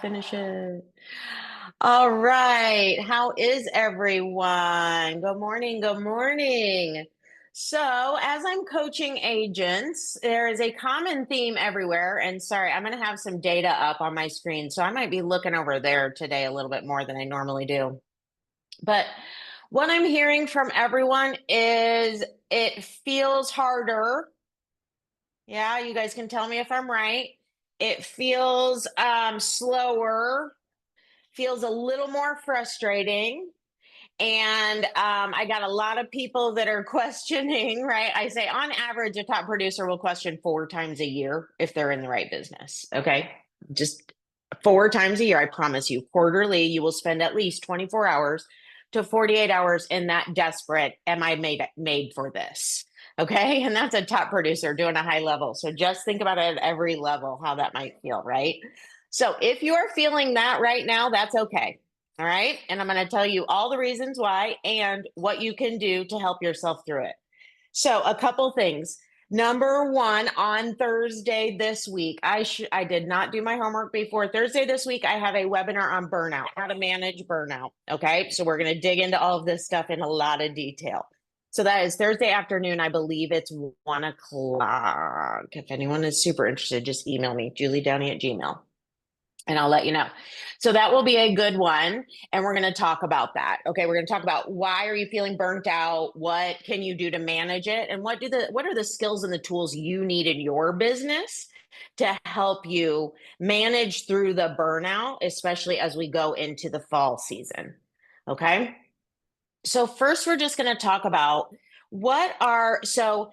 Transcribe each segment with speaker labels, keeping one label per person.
Speaker 1: Finish it. All right. How is everyone? Good morning. Good morning. So, as I'm coaching agents, there is a common theme everywhere. And sorry, I'm going to have some data up on my screen. So, I might be looking over there today a little bit more than I normally do. But what I'm hearing from everyone is it feels harder. Yeah, you guys can tell me if I'm right. It feels slower, feels a little more frustrating. And I got a lot of people that are questioning, right? I say on average, a top producer will question 4 times a year if they're in the right business. Okay. Just 4 times a year. I promise you, quarterly, you will spend at least 24 hours to 48 hours in that desperate, am I made for this? Okay. And that's a top producer doing a high level. So just think about it at every level, how that might feel, right? So if you are feeling that right now, that's okay. All right. And I'm going to tell you all the reasons why and what you can do to help yourself through it. So, a couple things. Number one, on Thursday this week, I did not do my homework before Thursday this week. I have a webinar on burnout, how to manage burnout. Okay. So, we're going to dig into all of this stuff in a lot of detail. So, that is Thursday afternoon. I believe it's 1 o'clock. If anyone is super interested, just email me, juliedowney@gmail.com. And I'll let you know. So that will be a good one. And we're going to talk about that. Okay. We're going to talk about why are you feeling burnt out? What can you do to manage it? And what are the skills and the tools you need in your business to help you manage through the burnout, especially as we go into the fall season. Okay. So first, we're just going to talk about so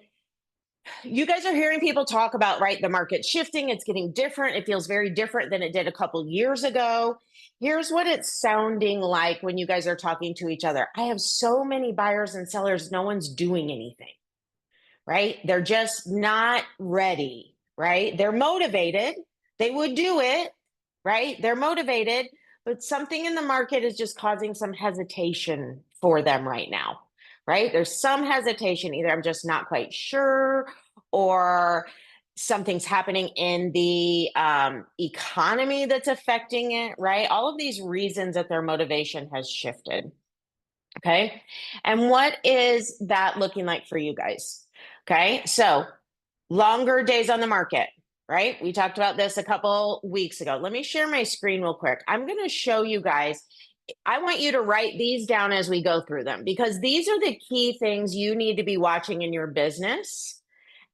Speaker 1: you guys are hearing people talk about, right, the market shifting. It's getting different. It feels very different than it did a couple years ago. Here's what it's sounding like when you guys are talking to each other. I have so many buyers and sellers, no one's doing anything, right? They're just not ready, right? They're motivated. They would do it, right? They're motivated, but something in the market is just causing some hesitation for them right now, right? There's some hesitation. Either I'm just not quite sure, or something's happening in the economy that's affecting it, right? All of these reasons that their motivation has shifted. Okay. And what is that looking like for you guys? Okay. So longer days on the market, right? We talked about this a couple weeks ago. Let me share my screen real quick. I'm going to show you guys. I want you to write these down as we go through them, because these are the key things you need to be watching in your business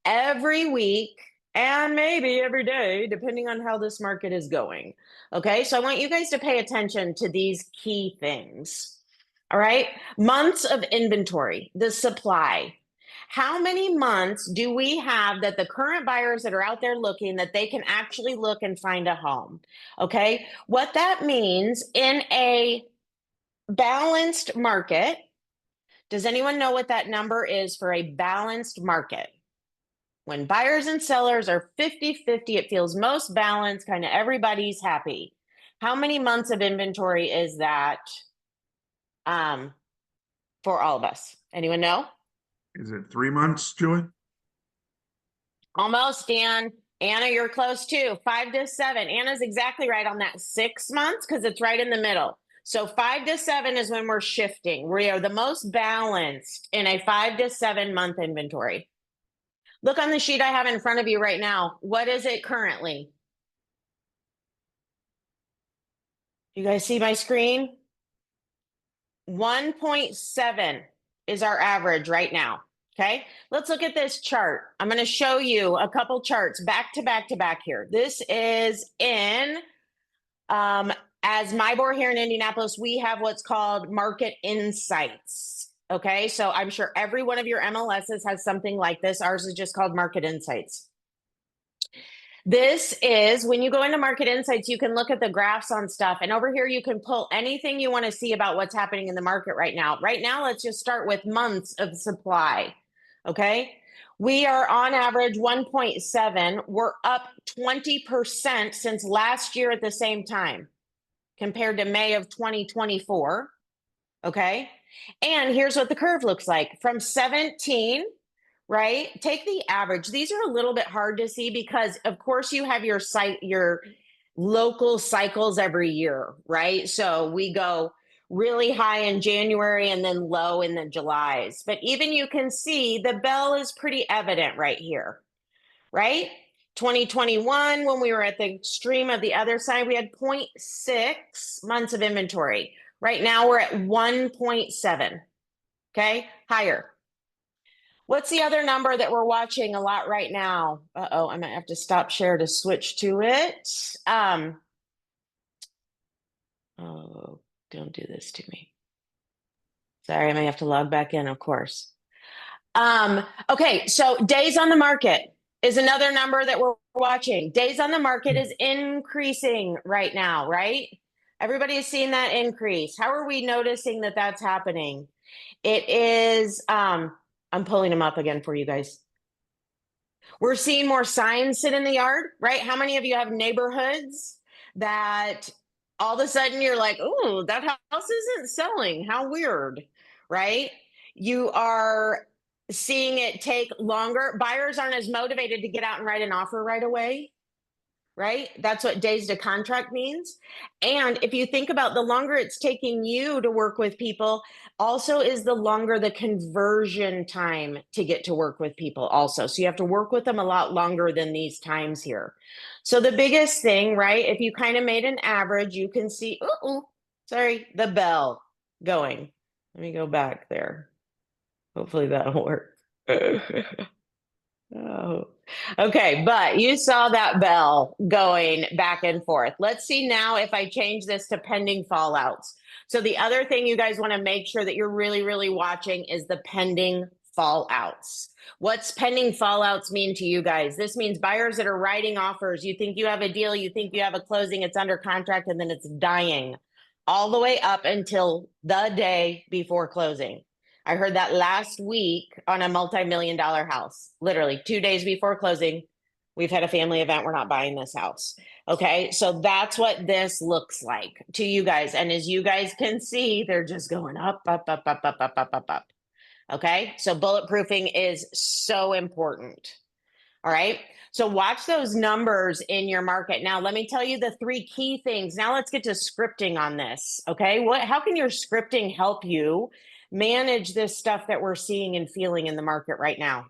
Speaker 1: every week and maybe every day, depending on how this market is going. Okay. So I want you guys to pay attention to these key things. All right. Months of inventory, the supply. How many months do we have that the current buyers that are out there looking that they can actually look and find a home? Okay. What that means in a balanced market, does anyone know what that number is for a balanced market? When buyers and sellers are 50-50, it feels most balanced, kind of everybody's happy. How many months of inventory is that for all of us? Anyone know?
Speaker 2: Is it 3 months, Julie?
Speaker 1: Almost, Dan. Anna, you're close too. 5 to 7. Anna's exactly right on that. 6 months, because it's right in the middle. So 5 to 7 is when we're shifting. We are the most balanced in a 5 to 7 month inventory. Look on the sheet I have in front of you right now. What is it currently? You guys see my screen? 1.7 is our average right now. Okay, let's look at this chart. I'm going to show you a couple charts back to back to back here. This is in, as MyBor here in Indianapolis, we have what's called market insights. Okay, so I'm sure every one of your MLSs has something like this. Ours is just called market insights. This is when you go into market insights, you can look at the graphs on stuff. And over here, you can pull anything you want to see about what's happening in the market right now. Right now, let's just start with months of supply. Okay. We are on average 1.7. We're up 20% since last year at the same time compared to May of 2024. Okay. And here's what the curve looks like from 17, right? Take the average. These are a little bit hard to see because of course you have your local cycles every year, right? So we go really high in January and then low in the Julys. But even you can see the bell is pretty evident right here, right? 2021, when we were at the extreme of the other side, we had zero point 0.6 months of inventory. Right now we're at 1.7, okay? Higher. What's the other number that we're watching a lot right now? Uh-oh, I might have to stop share to switch to it. Oh, don't do this to me. Sorry, I may have to log back in, of course. Okay, so days on the market is another number that we're watching. Days on the market is increasing right now, right? Everybody is seeing that increase. How are we noticing that that's happening? It is, I'm pulling them up again for you guys. We're seeing more signs sit in the yard, right? How many of you have neighborhoods that all of a sudden you're like, oh, that house isn't selling? How weird, right? You are seeing it take longer. Buyers aren't as motivated to get out and write an offer right away, right? That's what days to contract means. And if you think about the longer it's taking you to work with people, also is the longer the conversion time to get to work with people also. So you have to work with them a lot longer than these times here. So the biggest thing, right? If you kind of made an average, you can see, oh, sorry, the bell going. Let me go back there. Hopefully that'll work. Oh, okay. But you saw that bell going back and forth. Let's see now if I change this to pending fallouts. So the other thing you guys want to make sure that you're really, really watching is the pending fallouts. What's pending fallouts mean to you guys? This means buyers that are writing offers. You think you have a deal, you think you have a closing, it's under contract, and then it's dying all the way up until the day before closing. I heard that last week on a multi-million-dollar house, literally 2 days before closing. We've had a family event. We're not buying this house. Okay. So that's what this looks like to you guys. And as you guys can see, they're just going up, up, up, up, up, up, up, up, up. Okay. So bulletproofing is so important. All right. So watch those numbers in your market. Now, let me tell you the three key things. Now let's get to scripting on this. Okay. How can your scripting help you manage this stuff that we're seeing and feeling in the market right now?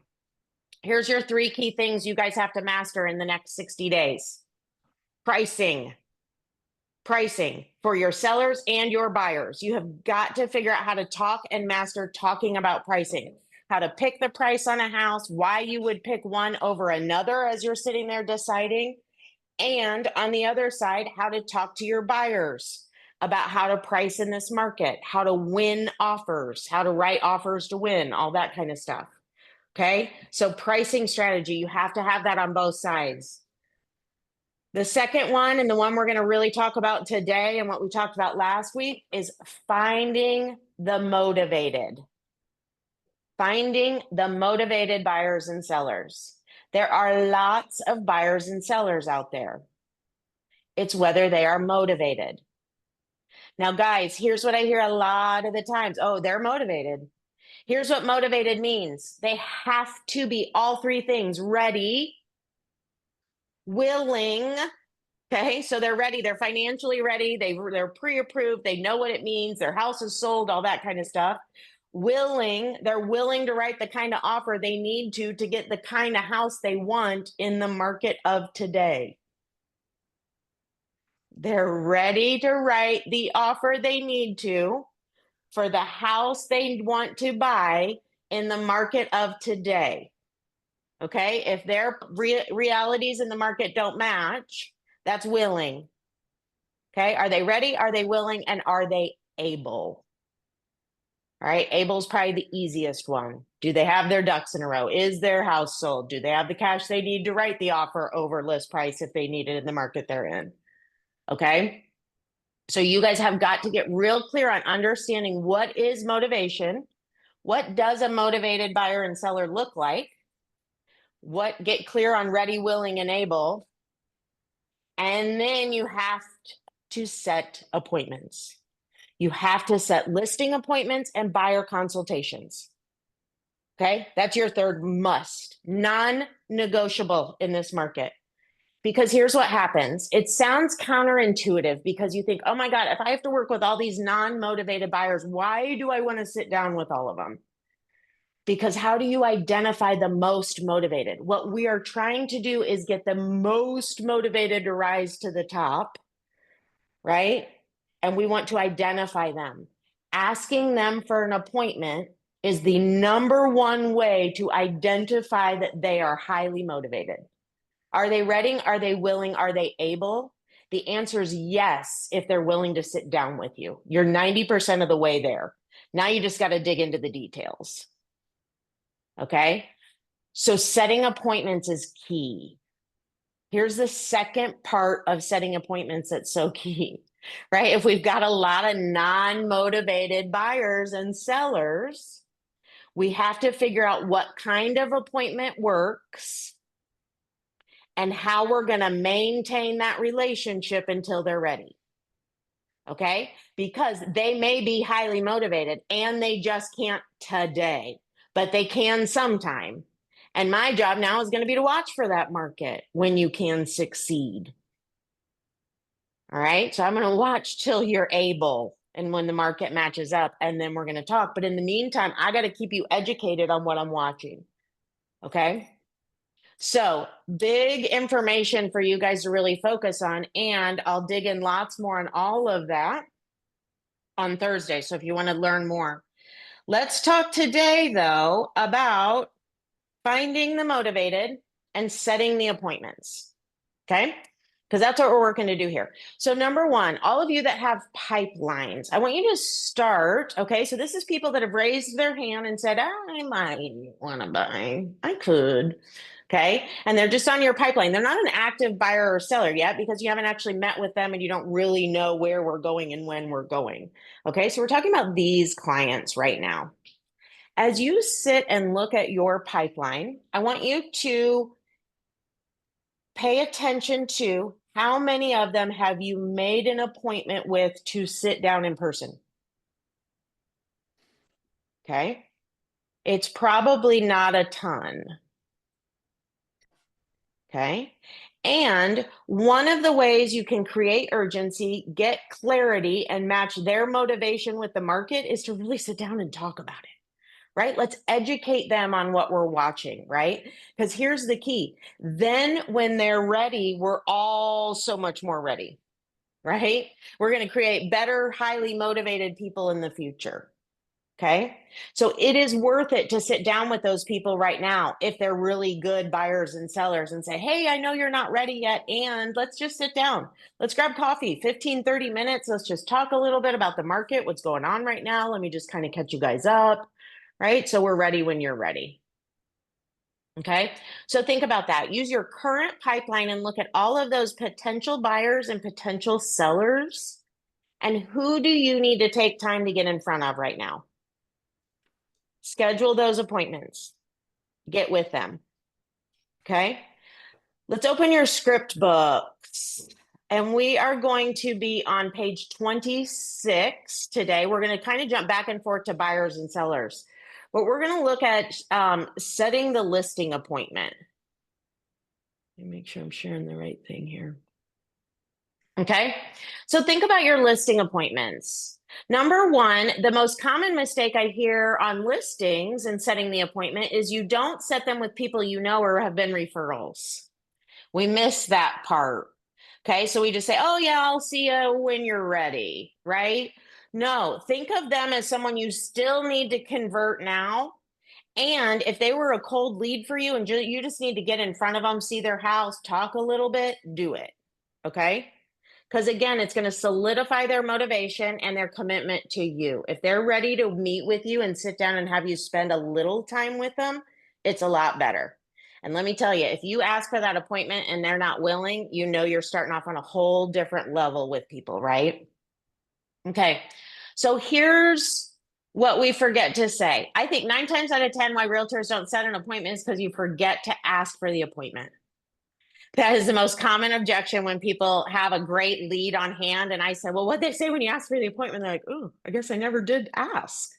Speaker 1: Here's your three key things you guys have to master in the next 60 days. Pricing for your sellers and your buyers. You have got to figure out how to talk and master talking about pricing, how to pick the price on a house, why you would pick one over another as you're sitting there deciding. And on the other side, how to talk to your buyers about how to price in this market, how to win offers, how to write offers to win, all that kind of stuff. Okay. So pricing strategy, you have to have that on both sides. The second one, and the one we're going to really talk about today and what we talked about last week, is finding the motivated. Finding the motivated buyers and sellers. There are lots of buyers and sellers out there. It's whether they are motivated. Now, guys, here's what I hear a lot of the times. Oh, they're motivated. Here's what motivated means. They have to be all three things: ready, willing. Okay, so they're ready. They're financially ready. They're pre-approved. They know what it means. Their house is sold, all that kind of stuff. Willing, they're willing to write the kind of offer they need to get the kind of house they want in the market of today. They're ready to write the offer they need to for the house they want to buy in the market of today. Okay, if their realities in the market don't match, that's willing. Okay, are they ready? Are they willing? And are they able? All right, able is probably the easiest one. Do they have their ducks in a row? Is their house sold? Do they have the cash they need to write the offer over list price if they need it in the market they're in? Okay, so you guys have got to get real clear on understanding what is motivation. What does a motivated buyer and seller look like? Get clear on ready, willing, and able. And then you have to set appointments. You have to set listing appointments and buyer consultations. Okay, that's your third must, non-negotiable in this market. Because here's what happens. It sounds counterintuitive because you think, oh my God, if I have to work with all these non-motivated buyers, why do I want to sit down with all of them? Because how do you identify the most motivated? What we are trying to do is get the most motivated to rise to the top, right? And we want to identify them. Asking them for an appointment is the number one way to identify that they are highly motivated. Are they ready? Are they willing? Are they able? The answer is yes, if they're willing to sit down with you. You're 90% of the way there. Now you just got to dig into the details. Okay. So setting appointments is key. Here's the second part of setting appointments that's so key, right? If we've got a lot of non-motivated buyers and sellers, we have to figure out what kind of appointment works and how we're going to maintain that relationship until they're ready. Okay? Because they may be highly motivated and they just can't today, but they can sometime. And my job now is going to be to watch for that market when you can succeed. All right. So I'm going to watch till you're able and when the market matches up, and then we're going to talk. But in the meantime, I got to keep you educated on what I'm watching. Okay. So big information for you guys to really focus on. And I'll dig in lots more on all of that on Thursday. So if you want to learn more, let's talk today, though, about finding the motivated and setting the appointments. Okay. Because that's what we're working to do here. So, number one, all of you that have pipelines, I want you to start. Okay. So, this is people that have raised their hand and said, I might want to buy. I could. Okay. And they're just on your pipeline. They're not an active buyer or seller yet because you haven't actually met with them and you don't really know where we're going and when we're going. Okay. So, we're talking about these clients right now. As you sit and look at your pipeline, I want you to pay attention to how many of them have you made an appointment with to sit down in person? Okay. It's probably not a ton. Okay. And one of the ways you can create urgency, get clarity, and match their motivation with the market is to really sit down and talk about it. Right? Let's educate them on what we're watching, right? Because here's the key. Then when they're ready, we're all so much more ready, right? We're going to create better, highly motivated people in the future. Okay. So it is worth it to sit down with those people right now if they're really good buyers and sellers and say, hey, I know you're not ready yet. And let's just sit down. Let's grab coffee, 15, 30 minutes. Let's just talk a little bit about the market, what's going on right now. Let me just kind of catch you guys up. Right. So we're ready when you're ready. Okay. So think about that. Use your current pipeline and look at all of those potential buyers and potential sellers. And who do you need to take time to get in front of right now? Schedule those appointments. Get with them. Okay. Let's open your script books. And we are going to be on page 26 today. We're going to kind of jump back and forth to buyers and sellers. But we're going to look at setting the listing appointment. Let me make sure I'm sharing the right thing here. Okay. So think about your listing appointments. Number one, the most common mistake I hear on listings and setting the appointment is you don't set them with people you know or have been referrals. We miss that part. Okay. So we just say, oh, yeah, I'll see you when you're ready. Right. No, think of them as someone you still need to convert now. And if they were a cold lead for you and you just need to get in front of them, see their house, talk a little bit, do it. Okay. Because again, it's going to solidify their motivation and their commitment to you. If they're ready to meet with you and sit down and have you spend a little time with them, it's a lot better. And let me tell you, if you ask for that appointment and they're not willing, you know you're starting off on a whole different level with people, right? Okay. So here's what we forget to say. I think 9 times out of 10, why realtors don't set an appointment is because you forget to ask for the appointment. That is the most common objection when people have a great lead on hand. And I said, well, what they say when you ask for the appointment? They're like, oh, I guess I never did ask.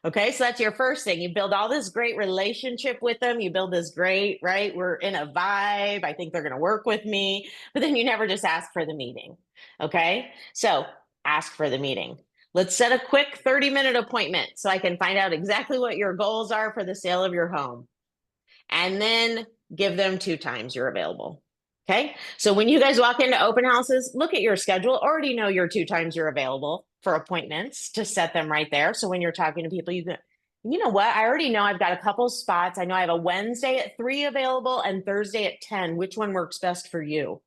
Speaker 1: Okay, so that's your first thing. You build all this great relationship with them. You build this great, right? We're in a vibe. I think they're going to work with me. But then you never just ask for the meeting. Okay, so ask for the meeting. Let's set a quick 30-minute appointment so I can find out exactly what your goals are for the sale of your home. And then give them 2 times you're available. Okay. So when you guys walk into open houses, look at your schedule. Already know your 2 times you're available for appointments to set them right there. So when you're talking to people, you know what? I already know I've got a couple spots. I know I have a Wednesday at 3 available and Thursday at 10. Which one works best for you?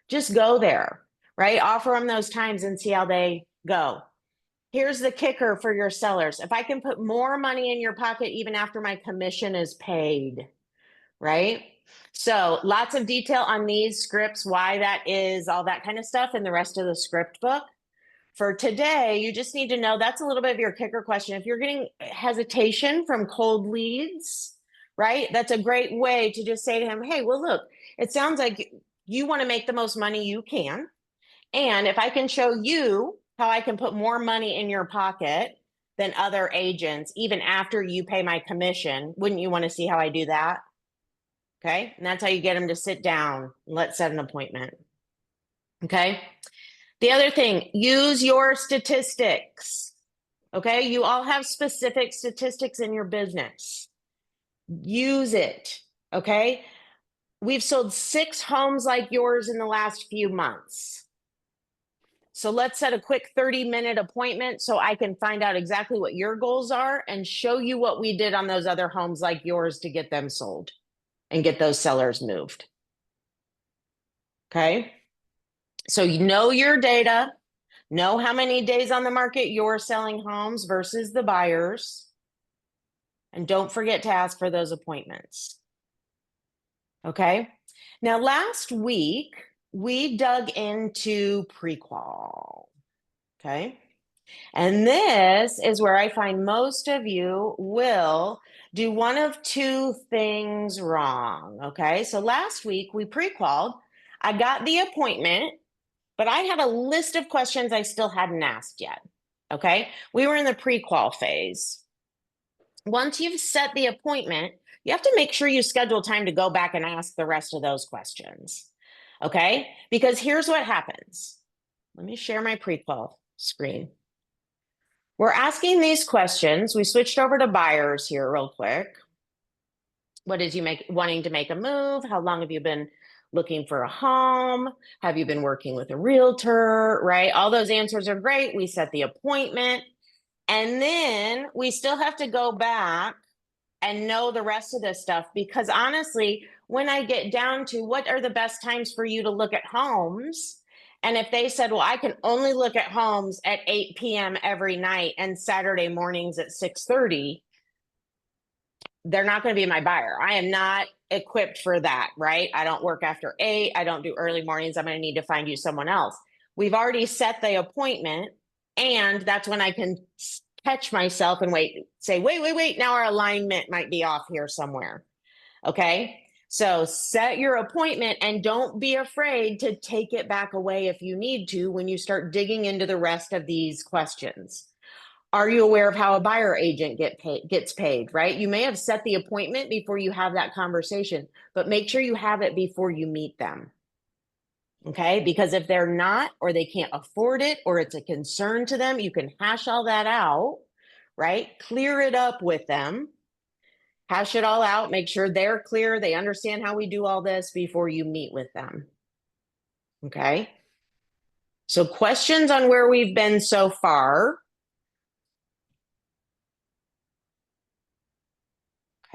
Speaker 1: Just go there, right? Offer them those times and see how they go. Here's the kicker for your sellers. If I can put more money in your pocket, even after my commission is paid, right? So lots of detail on these scripts, why that is, all that kind of stuff in the rest of the script book. For today, you just need to know that's a little bit of your kicker question. If you're getting hesitation from cold leads, right? That's a great way to just say to him, hey, well, look, it sounds like you want to make the most money you can. And if I can show you how I can put more money in your pocket than other agents, even after you pay my commission, wouldn't you want to see how I do that? Okay. And that's how you get them to sit down. Let's set an appointment. Okay. The other thing, use your statistics. Okay. You all have specific statistics in your business. Use it. Okay. We've sold 6 homes like yours in the last few months. So let's set a quick 30-minute appointment so I can find out exactly what your goals are and show you what we did on those other homes like yours to get them sold and get those sellers moved. Okay. So you know your data, know how many days on the market you're selling homes versus the buyers, and don't forget to ask for those appointments. Okay. Now, last week, we dug into pre-qual. Okay. And this is where I find most of you will do one of 2 things wrong. Okay. So last week we pre-qualified. I got the appointment, but I had a list of questions I still hadn't asked yet. Okay. We were in the pre-qual phase. Once you've set the appointment, you have to make sure you schedule time to go back and ask the rest of those questions. Okay. Because here's what happens. Let me share my pre-qual screen. We're asking these questions. We switched over to buyers here real quick. What is you wanting to make a move? How long have you been looking for a home? Have you been working with a realtor? Right? All those answers are great. We set the appointment. And then we still have to go back and know the rest of this stuff because honestly, when I get down to what are the best times for you to look at homes, and if they said, well, I can only look at homes at 8 p.m. every night and Saturday mornings at 6:30, they're not going to be my buyer. I am not equipped for that, right? I don't work after 8. I don't do early mornings. I'm going to need to find you someone else. We've already set the appointment, and that's when I can catch myself and say, wait. Now our alignment might be off here somewhere. Okay. So set your appointment and don't be afraid to take it back away if you need to when you start digging into the rest of these questions. Are you aware of how a buyer agent gets paid, right? You may have set the appointment before you have that conversation, but make sure you have it before you meet them. Okay, because if they're not, or they can't afford it, or it's a concern to them, you can hash all that out, right? Clear it up with them, hash it all out, make sure they're clear, they understand how we do all this before you meet with them. Okay, so questions on where we've been so far.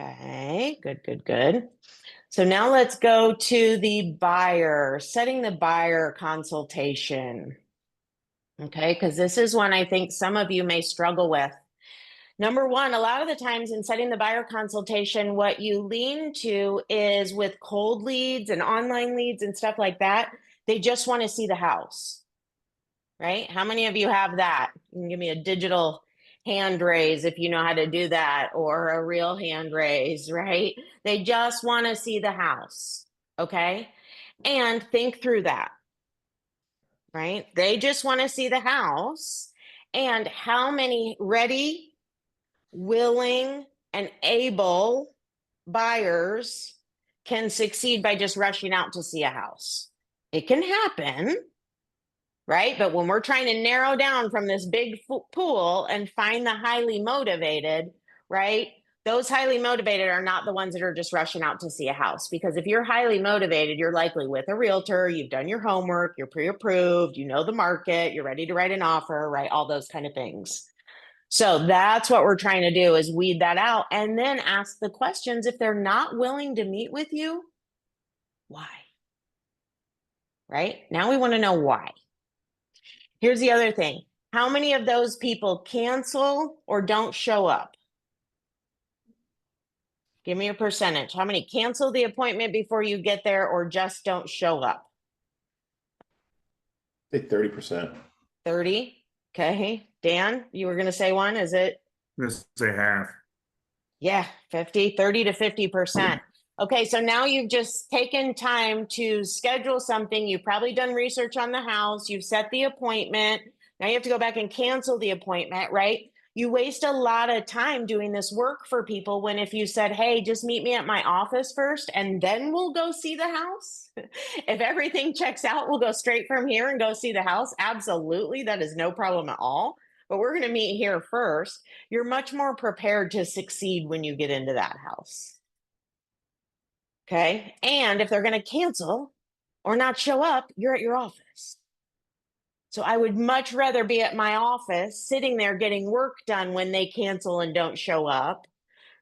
Speaker 1: Okay, good. So now let's go to the buyer, setting the buyer consultation. Okay, because this is one I think some of you may struggle with. Number one, a lot of the times in setting the buyer consultation, what you lean to is with cold leads and online leads and stuff like that. They just want to see the house, right? How many of you have that? You can give me a digital hand raise if you know how to do that, or a real hand raise, right? They just want to see the house, okay? And think through that, right? They just want to see the house and how many ready willing, and able buyers can succeed by just rushing out to see a house. It can happen, right? But when we're trying to narrow down from this big pool and find the highly motivated, right? Those highly motivated are not the ones that are just rushing out to see a house. Because if you're highly motivated, you're likely with a realtor, you've done your homework, you're pre approved, you know the market, you're ready to write an offer, right? All those kind of things. So that's what we're trying to do is weed that out and then ask the questions. If they're not willing to meet with you, why? Right? Now we want to know why. Here's the other thing. How many of those people cancel or don't show up? Give me a percentage. How many cancel the appointment before you get there or just don't show up?
Speaker 3: I think 30%.
Speaker 1: 30. Okay. Dan, you were going to say one. Is it?
Speaker 2: This is a half.
Speaker 1: Yeah, 50, 30 to 50%. Okay, so now you've just taken time to schedule something. You've probably done research on the house. You've set the appointment. Now you have to go back and cancel the appointment, right? You waste a lot of time doing this work for people when if you said, hey, just meet me at my office first and then we'll go see the house. If everything checks out, we'll go straight from here and go see the house. Absolutely. That is no problem at all. But we're going to meet here first. You're much more prepared to succeed when you get into that house. Okay. And if they're going to cancel or not show up, you're at your office. So I would much rather be at my office sitting there getting work done when they cancel and don't show up,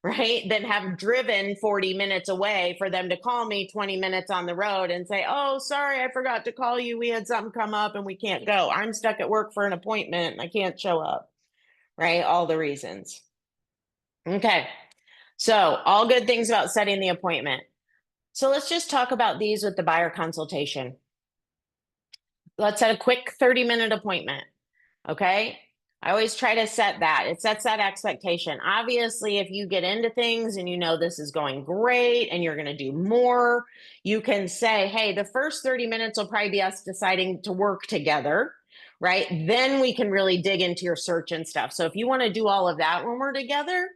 Speaker 1: right? Than have driven 40 minutes away for them to call me 20 minutes on the road and say, oh, sorry, I forgot to call you. We had something come up and we can't go. I'm stuck at work for an appointment and I can't show up, right? All the reasons. Okay. So all good things about setting the appointment. So let's just talk about these with the buyer consultation. Let's set a quick 30-minute appointment. Okay. I always try to set that. It sets that expectation. Obviously, if you get into things and you know this is going great and you're going to do more, you can say, hey, the first 30 minutes will probably be us deciding to work together, right? Then we can really dig into your search and stuff. So if you want to do all of that when we're together,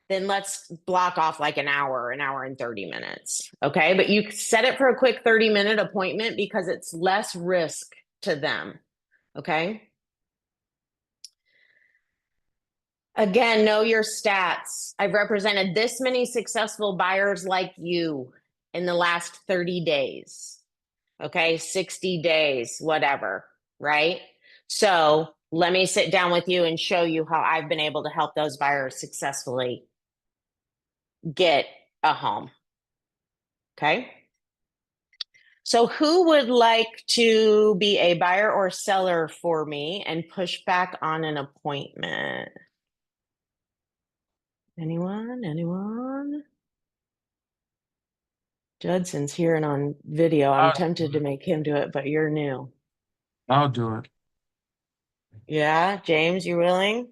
Speaker 1: then let's block off like an hour and 30 minutes. Okay. But you set it for a quick 30-minute appointment because it's less risk to them. Okay. Again, know your stats. I've represented this many successful buyers like you in the last 30 days. Okay. 60 days, whatever. Right. So let me sit down with you and show you how I've been able to help those buyers successfully get a home. Okay. So who would like to be a buyer or seller for me and push back on an appointment? Anyone? Anyone? Judson's here and on video. I'm tempted to make him do it, but you're new.
Speaker 4: I'll do it.
Speaker 1: Yeah, James, you willing?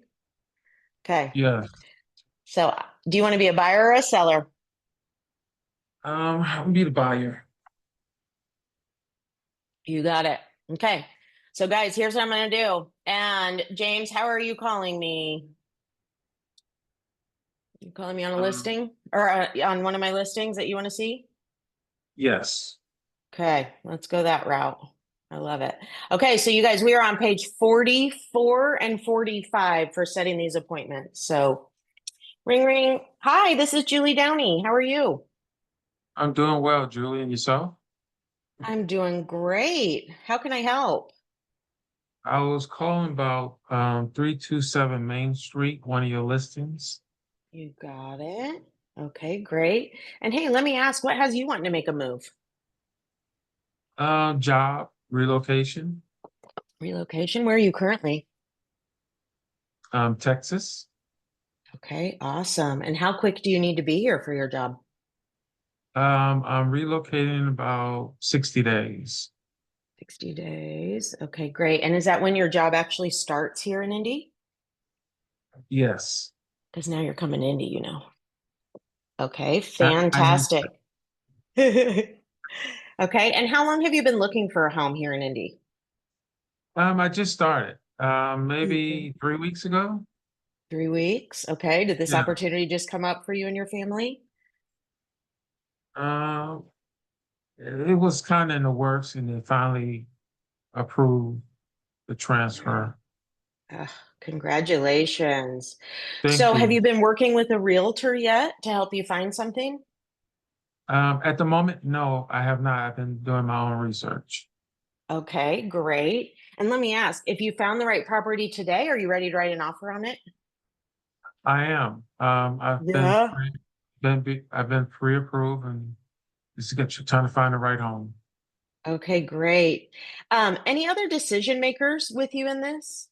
Speaker 1: Okay.
Speaker 4: Yeah.
Speaker 1: So do you want to be a buyer or a seller?
Speaker 4: I'll be the buyer.
Speaker 1: You got it. Okay. So guys, here's what I'm going to do. And James, how are you calling me? You calling me on a listing or on one of my listings that you want to see?
Speaker 4: Yes.
Speaker 1: Okay, let's go that route. I love it. Okay, so you guys, we are on page 44 and 45 for setting these appointments. So ring, ring. Hi, this is Julie Downey. How are you?
Speaker 4: I'm doing well, Julie, and yourself?
Speaker 1: I'm doing great. How can I help?
Speaker 4: I was calling about 327 Main Street, one of your listings.
Speaker 1: You got it. Okay, great. And hey, let me ask, what has you wanting to make a move?
Speaker 4: Job, relocation,
Speaker 1: Relocation? Where are you currently?
Speaker 4: Texas.
Speaker 1: Okay, awesome. And how quick do you need to be here for your job?
Speaker 4: I'm relocating in about 60 days.
Speaker 1: 60 days. Okay, great. And is that when your job actually starts here in Indy?
Speaker 4: Yes.
Speaker 1: Because now you're coming to Indy, you know. Okay,
Speaker 4: I need,
Speaker 1: fantastic. Okay, and how long have you been looking for a home here in Indy?
Speaker 4: I just started,
Speaker 1: Okay.
Speaker 4: maybe 3 weeks ago.
Speaker 1: 3 weeks. Okay. Did this
Speaker 4: Yeah.
Speaker 1: opportunity just come up for you and your family?
Speaker 4: Um, it was kind of in the works and they finally approved the transfer.
Speaker 1: Ugh, congratulations. So,
Speaker 4: Thank
Speaker 1: have
Speaker 4: you.
Speaker 1: you been working with a realtor yet to help you find something?
Speaker 4: At the moment, no, I have not. I've been doing my own research.
Speaker 1: Okay, great. And let me ask, if you found the right property today, are you ready to write an offer on it?
Speaker 4: I am.
Speaker 1: Yeah.
Speaker 4: I've been pre-approved and just trying to find the right home.
Speaker 1: Okay, great. Any other decision makers with you in this?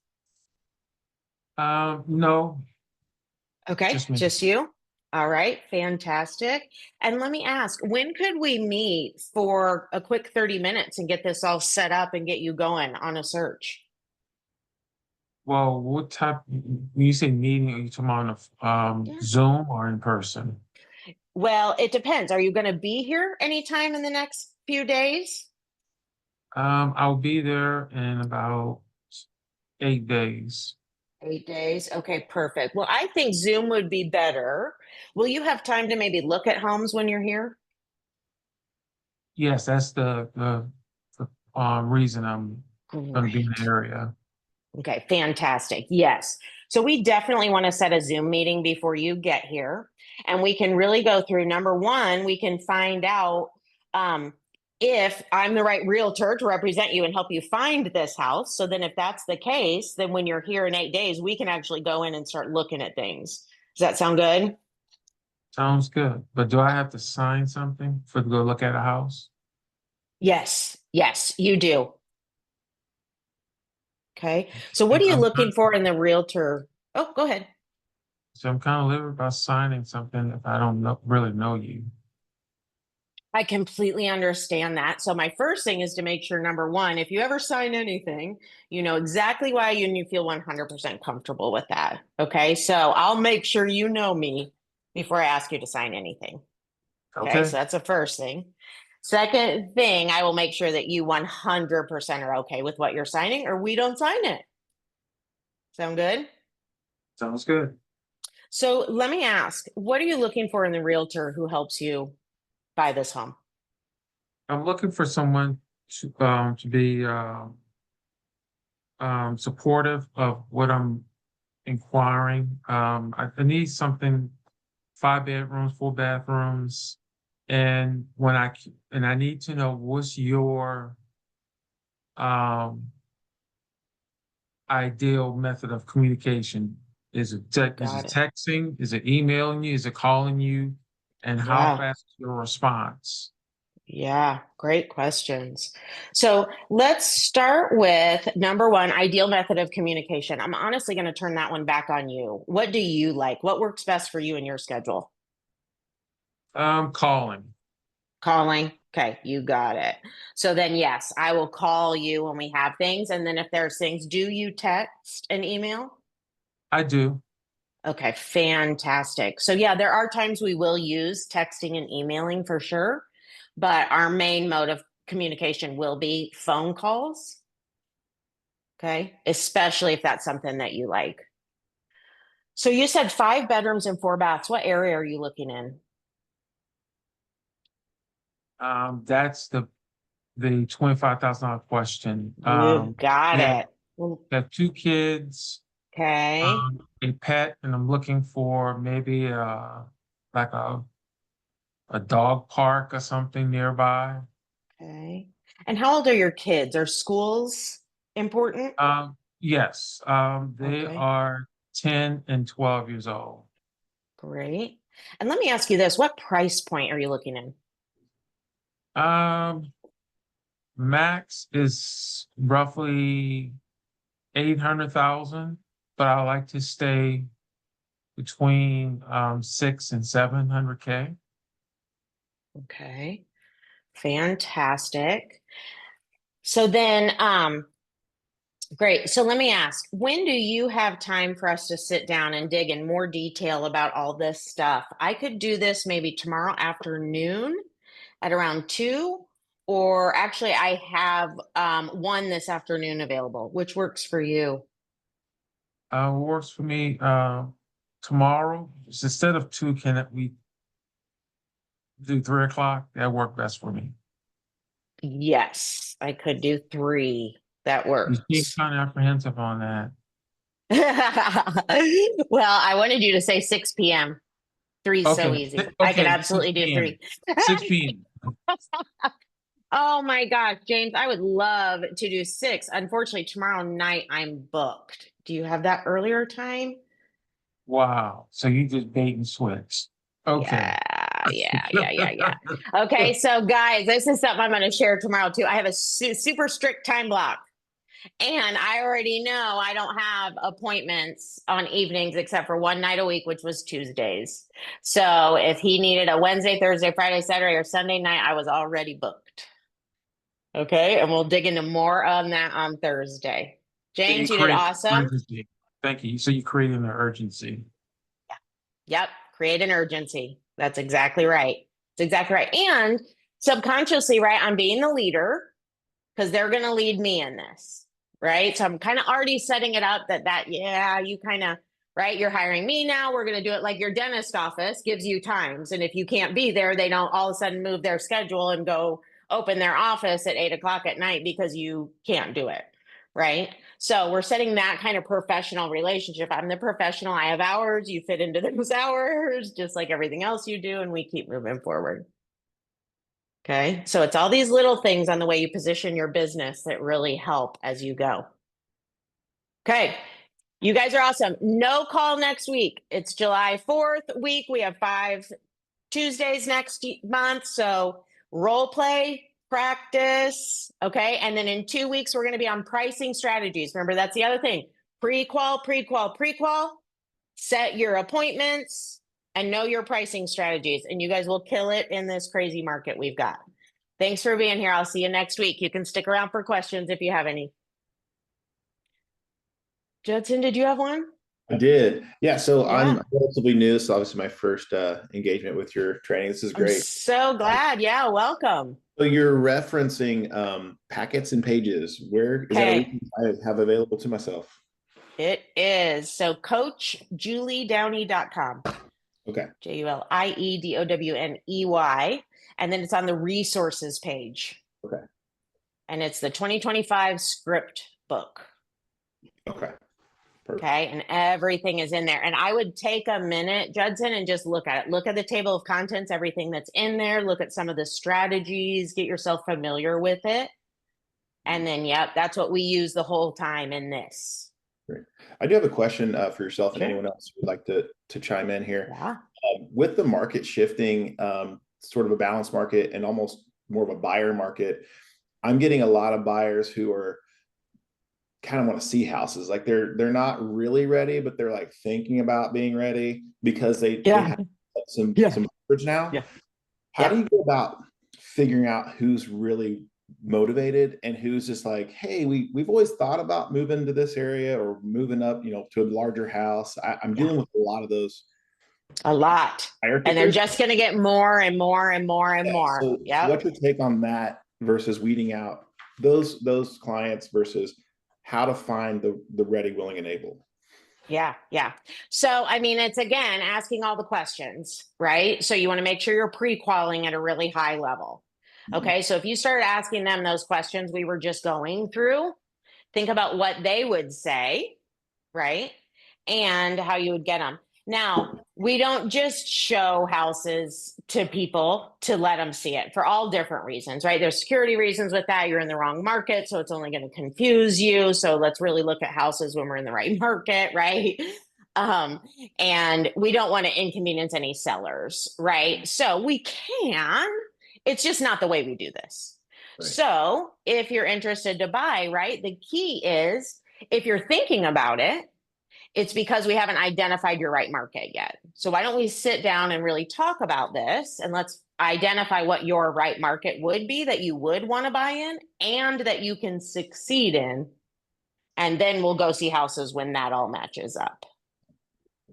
Speaker 4: No,
Speaker 1: Okay,
Speaker 4: just me.
Speaker 1: just you. All right, fantastic. And let me ask, when could we meet for a quick 30 minutes and get this all set up and get you going on a search?
Speaker 4: Well, what type, when you say meeting, are you talking on
Speaker 1: Yeah.
Speaker 4: Zoom or in person?
Speaker 1: Well, it depends. Are you going to be here anytime in the next few days?
Speaker 4: I'll be there in about 8 days.
Speaker 1: 8 days. Okay, perfect. Well, I think Zoom would be better. Will you have time to maybe look at homes when you're here?
Speaker 4: Yes, that's the reason I'm going to be in the
Speaker 1: Great.
Speaker 4: area.
Speaker 1: Okay, fantastic. Yes. So we definitely want to set a Zoom meeting before you get here. And we can really go through number one, we can find out um, if I'm the right realtor to represent you and help you find this house. So then, if that's the case, then when you're here in 8 days, we can actually go in and start looking at things. Does that sound good?
Speaker 4: Sounds good. But do I have to sign something for to go look at a house?
Speaker 1: Yes. Yes, you do. Okay. So, what
Speaker 4: And
Speaker 1: are you looking for in the realtor? Oh, go ahead.
Speaker 4: so I'm kind of leery about signing something if I don't really know you.
Speaker 1: I completely understand that. So my first thing is to make sure number one, if you ever sign anything, you know exactly why you and you feel 100% comfortable with that. Okay. So I'll make sure you know me before I ask you to sign anything. Okay.
Speaker 4: Okay,
Speaker 1: So that's the first thing. Second thing, I will make sure that you 100% are okay with what you're signing or we don't sign it. Sound good?
Speaker 4: sounds good.
Speaker 1: So let me ask, what are you looking for in the realtor who helps you buy this home?
Speaker 4: I'm looking for someone to be supportive of what I'm inquiring. I need something 5 bedrooms, 4 bathrooms, and I need to know what's your um, ideal method of communication. Is
Speaker 1: Got
Speaker 4: it
Speaker 1: it.
Speaker 4: texting? Is it emailing you? Is it calling you? And how
Speaker 1: Yeah.
Speaker 4: fast is your response?
Speaker 1: Yeah, great questions. So let's start with number one, ideal method of communication. I'm honestly going to turn that one back on you. What do you like? What works best for you in your schedule?
Speaker 4: Calling.
Speaker 1: Calling. Okay, you got it. So then, yes, I will call you when we have things. And then if there's things, do you text and email?
Speaker 4: I do.
Speaker 1: Okay, fantastic. So, yeah, there are times we will use texting and emailing for sure, but our main mode of communication will be phone calls. Okay, especially if that's something that you like. So, you said 5 bedrooms and 4 baths. What area are you looking in?
Speaker 4: That's the $25,000 question.
Speaker 1: You got
Speaker 4: We have,
Speaker 1: it.
Speaker 4: we have 2 kids,
Speaker 1: Okay,
Speaker 4: a pet, and I'm looking for maybe like a dog park or something nearby.
Speaker 1: okay. And how old are your kids? Are schools important?
Speaker 4: Yes, they
Speaker 1: Okay,
Speaker 4: are 10 and 12 years old.
Speaker 1: great. And let me ask you this, what price point are you looking in?
Speaker 4: Um, Max is roughly 800,000, but I like to stay between 6 and 700K.
Speaker 1: Okay, fantastic. So then, great. So let me ask, when do you have time for us to sit down and dig in more detail about all this stuff? I could do this maybe tomorrow afternoon at around 2, or actually I have one this afternoon available, which works for you.
Speaker 4: Works for me. Tomorrow, instead of 2, can we do 3 o'clock? That work best for me.
Speaker 1: Yes, I could do 3. That
Speaker 4: You seem
Speaker 1: works.
Speaker 4: kind of apprehensive on that.
Speaker 1: Well, I wanted you to say 6 p.m. 3 is so
Speaker 4: Okay,
Speaker 1: easy. I can
Speaker 4: okay, 6
Speaker 1: absolutely do
Speaker 4: p.m.
Speaker 1: 3.
Speaker 4: 6 p.m.
Speaker 1: Oh my gosh, James, I would love to do 6. Unfortunately, tomorrow night I'm booked. Do you have that earlier time?
Speaker 4: Wow. So you just bait and switch. Okay.
Speaker 1: Yeah. Okay, so guys, this is something I'm going to share tomorrow too. I have a super strict time block. And I already know I don't have appointments on evenings except for one night a week, which was Tuesdays. So if he needed a Wednesday, Thursday, Friday, Saturday, or Sunday night, I was already booked. Okay. And we'll dig into more on that on Thursday.
Speaker 4: So you
Speaker 1: James, you did
Speaker 4: create
Speaker 1: awesome.
Speaker 4: urgency. Thank you. So you created an urgency.
Speaker 1: Yep. Create an urgency. That's exactly right. That's exactly right. And subconsciously, right, I'm being the leader because they're going to lead me in this, right? So I'm kind of already setting it up yeah, you kind of, right, you're hiring me now. We're going to do it like your dentist office gives you times. And if you can't be there, they don't all of a sudden move their schedule and go open their office at 8 o'clock at night because you can't do it, right? So we're setting that kind of professional relationship. I'm the professional. I have hours. You fit into those hours, just like everything else you do. And we keep moving forward. Okay. So it's all these little things on the way you position your business that really help as you go. Okay. You guys are awesome. No call next week. It's July 4th week. We have 5 Tuesdays next month. So role play, practice. Okay. And then in 2 weeks, we're going to be on pricing strategies. Remember, that's the other thing. Pre-qual. Set your appointments and know your pricing strategies. And you guys will kill it in this crazy market we've got. Thanks for being here. I'll see you next week. You can stick around for questions if you have any. Judson, did you have one?
Speaker 3: I did. Yeah. So
Speaker 1: Yeah.
Speaker 3: I'm relatively new. So obviously my first engagement with your training. This is
Speaker 1: I'm
Speaker 3: great.
Speaker 1: so glad. Yeah, welcome.
Speaker 3: So you're referencing packets and pages. Where is that a
Speaker 1: Okay.
Speaker 3: resource I have available to myself?
Speaker 1: It is. So coachjuliedowney.com.
Speaker 3: Okay.
Speaker 1: JULIEDOWNEY. And then it's on the resources page.
Speaker 3: Okay.
Speaker 1: And it's the 2025 script book.
Speaker 3: Okay. Perfect.
Speaker 1: Okay. And everything is in there. And I would take a minute, Judson, and just look at it. Look at the table of contents, everything that's in there. Look at some of the strategies, get yourself familiar with it. And then, yep, that's what we use the whole time in this.
Speaker 3: Great. I do have a question for yourself and
Speaker 1: Sure.
Speaker 3: anyone else who would like to chime in here.
Speaker 1: Yeah.
Speaker 3: With the market shifting, sort of a balanced market and almost more of a buyer market, I'm getting a lot of buyers who are kind of want to see houses. Like they're not really ready, but they're like thinking about being ready because they have some leverage now.
Speaker 1: Yeah.
Speaker 3: How do you go about figuring out who's really motivated and who's just like, hey, we've always thought about moving to this area or moving up, to a larger house. I'm dealing with a lot of those.
Speaker 1: A lot. And they're just going to get more and more and more and more.
Speaker 3: So what's your take on that versus weeding out those clients versus how to find the ready, willing, and able?
Speaker 1: Yeah. So, I mean, it's again asking all the questions, right? So you want to make sure you're pre-qualing at a really high level. Okay. So if you start asking them those questions we were just going through, think about what they would say, right? And how you would get them. Now, we don't just show houses to people to let them see it for all different reasons, right? There's security reasons with that. You're in the wrong market, so it's only going to confuse you. So let's really look at houses when we're in the right market, right? And we don't want to inconvenience any sellers, right? So we can, it's just not the way we do this. Right. So if you're interested to buy, right, the key is if you're thinking about it, it's because we haven't identified your right market yet. So why don't we sit down and really talk about this and let's identify what your right market would be that you would want to buy in and that you can succeed in. And then we'll go see houses when that all matches up.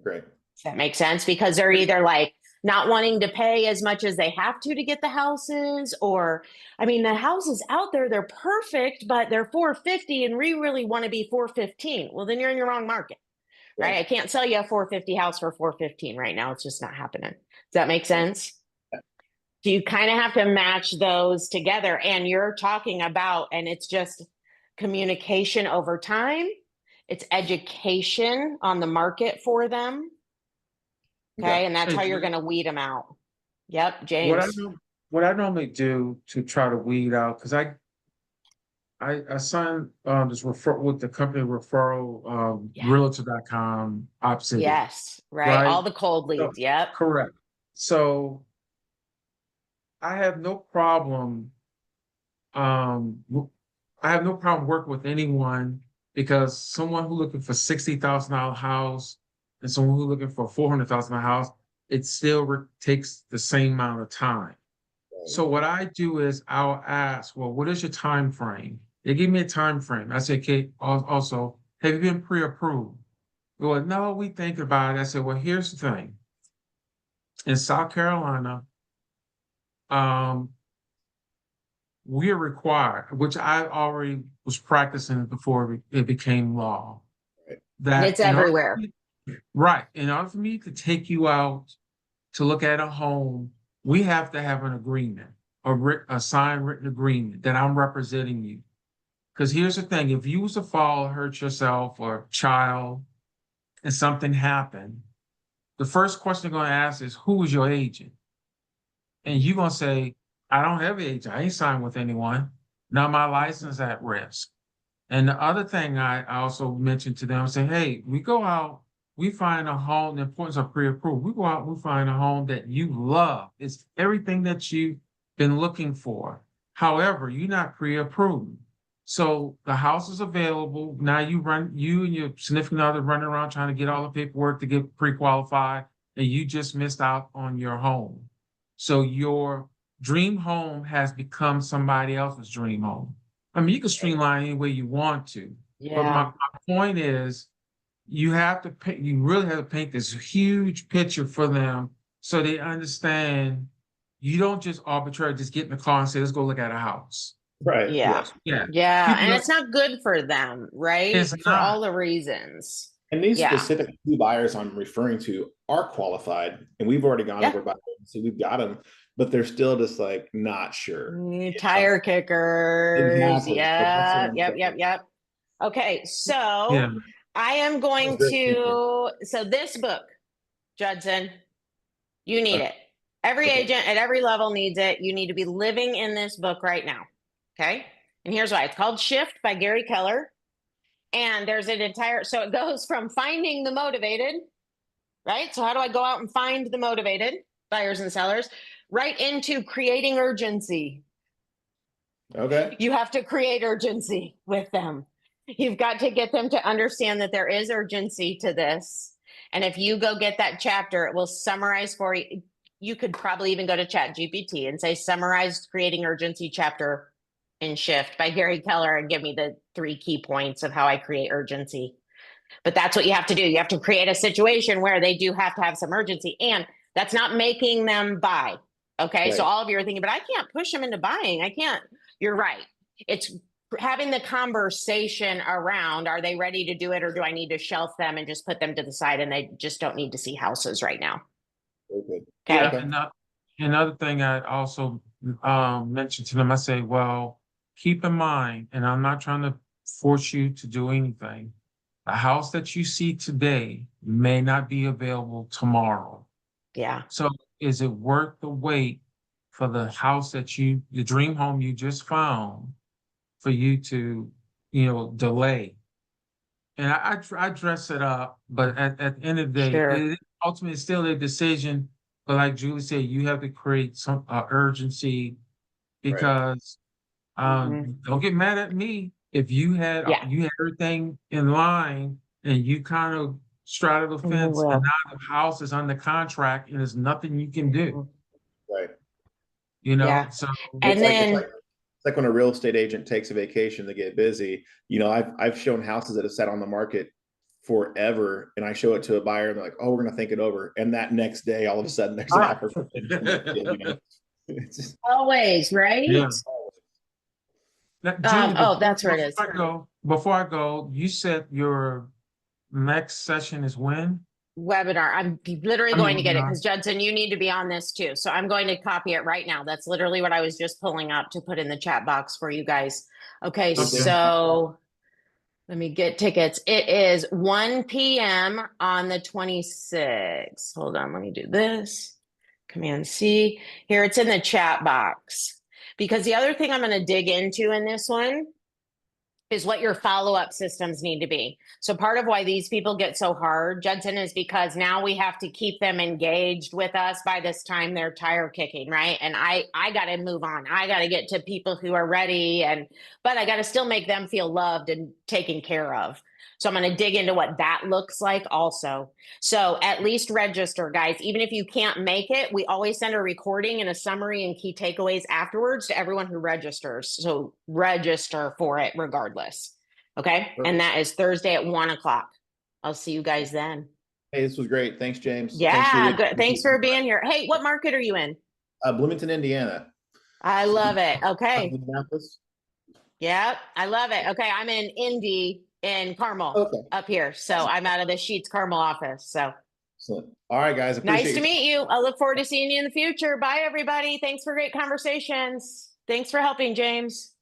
Speaker 3: Great.
Speaker 1: Does that make sense? Because they're either like not wanting to pay as much as they have to get the houses, or, I mean, the houses out there, they're perfect, but they're $450 and we really want to be $415. Well, then you're in your wrong market. right? I can't sell you a 450 house for 415 right now. It's just not happening. Does that make sense? So you kind of have to match those together. And you're talking about, and it's just communication over time. It's education on the market for them. Okay. And that's
Speaker 4: Hey,
Speaker 1: how you're
Speaker 4: Julie,
Speaker 1: going to weed them out. Yep.
Speaker 4: what I
Speaker 1: James.
Speaker 4: do, what I normally do to try to weed out, because I signed this refer with the company referral
Speaker 1: Yeah.
Speaker 4: realtor.com opposite,
Speaker 1: Yes. Right.
Speaker 4: right?
Speaker 1: All the cold
Speaker 4: So,
Speaker 1: leads. Yep.
Speaker 4: correct. So I have no problem I have no problem working with anyone because someone who's looking for $60,000 house and someone who's looking for $400,000 house, it still takes the same amount of time. So what I do is I'll ask, well, what is your time frame? They give me a time frame. I say, okay, also, have you been pre-approved? Well, no, we think about it. I said, well, here's the thing. In South Carolina, um, we are required, which I already was practicing before it became law,
Speaker 3: Right.
Speaker 1: And
Speaker 4: that
Speaker 1: it's everywhere.
Speaker 4: right, in order for me to take you out to look at a home, we have to have an agreement, a signed written agreement that I'm representing you. Because here's the thing, if you was to fall, hurt yourself or child, and something happened, the first question they're going to ask is, who was your agent? And you're going to say, I don't have an agent. I ain't signed with anyone. Now my license is at risk. And the other thing I also mentioned to them, say, hey, we go out, we find a home, the importance of pre-approved. We go out, we find a home that you love. It's everything that you've been looking for. However, you're not pre-approved. So the house is available. Now you and your significant other running around trying to get all the paperwork to get pre-qualified, and you just missed out on your home. So your dream home has become somebody else's dream home. I mean, you can streamline any way you want to, but my,
Speaker 1: Yeah.
Speaker 4: my point is you have to paint, you really have to paint this huge picture for them so they understand you don't just arbitrarily just get in the car and say, let's go look at a house.
Speaker 3: Right.
Speaker 1: Yeah.
Speaker 3: Yes.
Speaker 4: Yeah.
Speaker 1: Yeah.
Speaker 4: People
Speaker 1: And
Speaker 4: don't,
Speaker 1: it's not good for them, right?
Speaker 4: it's
Speaker 1: For
Speaker 4: not.
Speaker 1: all the reasons.
Speaker 3: And these
Speaker 1: Yeah.
Speaker 3: specific two buyers I'm referring to are qualified, and we've already gone
Speaker 1: Yeah.
Speaker 3: over by so we've got them, but they're still just like not sure.
Speaker 1: Tire kickers.
Speaker 3: Exactly. So that's what
Speaker 1: Yeah.
Speaker 3: I'm
Speaker 1: Yep. Yep.
Speaker 3: saying.
Speaker 1: Yep. Okay.
Speaker 4: Yeah.
Speaker 1: So I am going to, so this book, Judson, you need it. Every
Speaker 3: Okay.
Speaker 1: agent at every level needs it. You need to be living in this book right now. Okay. And here's why it's called Shift by Gary Keller. And there's an entire, so it goes from finding the motivated, right? So, how do I go out and find the motivated buyers and sellers? Right into creating urgency.
Speaker 3: Okay.
Speaker 1: You have to create urgency with them. You've got to get them to understand that there is urgency to this. And if you go get that chapter, it will summarize for you. You could probably even go to Chat GPT and say, summarize creating urgency chapter in Shift by Gary Keller and give me the 3 key points of how I create urgency. But that's what you have to do. You have to create a situation where they do have to have some urgency. And that's not making them buy. Okay.
Speaker 3: Right.
Speaker 1: So all of you are thinking, but I can't push them into buying. I can't. You're right. It's having the conversation around, are they ready to do it, or do I need to shelf them and just put them to the side and they just don't need to see houses right now?
Speaker 3: Very good.
Speaker 1: Okay.
Speaker 4: Yeah. And another thing I also mentioned to them, I say, well, keep in mind, and I'm not trying to force you to do anything. The house that you see today may not be available tomorrow.
Speaker 1: Yeah.
Speaker 4: So is it worth the wait for the house the dream home you just found, for you to, delay? And I dress it up, but at the end of the day,
Speaker 1: Sure.
Speaker 4: it ultimately is still a decision. But like Julie said, you have to create some urgency
Speaker 3: Right.
Speaker 4: because don't get mad at me if
Speaker 1: Yeah.
Speaker 4: you had everything in line and you kind of straddle the
Speaker 1: And you
Speaker 4: fence and
Speaker 1: will.
Speaker 4: now the house is under contract and there's nothing you can do,
Speaker 3: Right.
Speaker 1: Yeah.
Speaker 4: so
Speaker 1: And then,
Speaker 3: It's like when a real estate agent takes a vacation to get busy. I've shown houses that have sat on the market forever, and I show it to a buyer, and they're like, "Oh, we're going to think it over." And that next day, all of a sudden, there's an offer. It's just,
Speaker 1: always, right?
Speaker 4: yeah. Now, Julie,
Speaker 1: Oh, that's where it is.
Speaker 4: before I go, you set your next session is when?
Speaker 1: Webinar. I'm literally
Speaker 4: I mean,
Speaker 1: going to get it
Speaker 4: webinar.
Speaker 1: because Judson, you need to be on this too. So I'm going to copy it right now. That's literally what I was just pulling up to put in the chat box for you guys. Okay,
Speaker 4: Okay.
Speaker 1: so let me get tickets. It is 1 p.m. on the 26th. Hold on, let me do this. Command C. Here, it's in the chat box. Because the other thing I'm going to dig into in this one is what your follow-up systems need to be. So part of why these people get so hard, Judson, is because now we have to keep them engaged with us by this time they're tire kicking, right? And I got to move on. I got to get to people who are ready, but I got to still make them feel loved and taken care of. So I'm going to dig into what that looks like also. So at least register, guys. Even if you can't make it, we always send a recording and a summary and key takeaways afterwards to everyone who registers. So register for it regardless. Okay.
Speaker 3: Perfect.
Speaker 1: And that is Thursday at 1:00. I'll see you guys then.
Speaker 3: Hey, this was great. Thanks, James.
Speaker 1: Yeah. Good. Thanks for being here. Hey, what market are you in?
Speaker 3: Bloomington, Indiana.
Speaker 1: I love it. Okay.
Speaker 3: Indianapolis.
Speaker 1: Yep. I love it. Okay. I'm in Indy in Carmel up here. So I'm out of the Sheets Carmel office. So
Speaker 3: Excellent. All right, guys.
Speaker 1: nice to meet you. I look forward to seeing you in the future. Bye, everybody. Thanks for great conversations. Thanks for helping, James.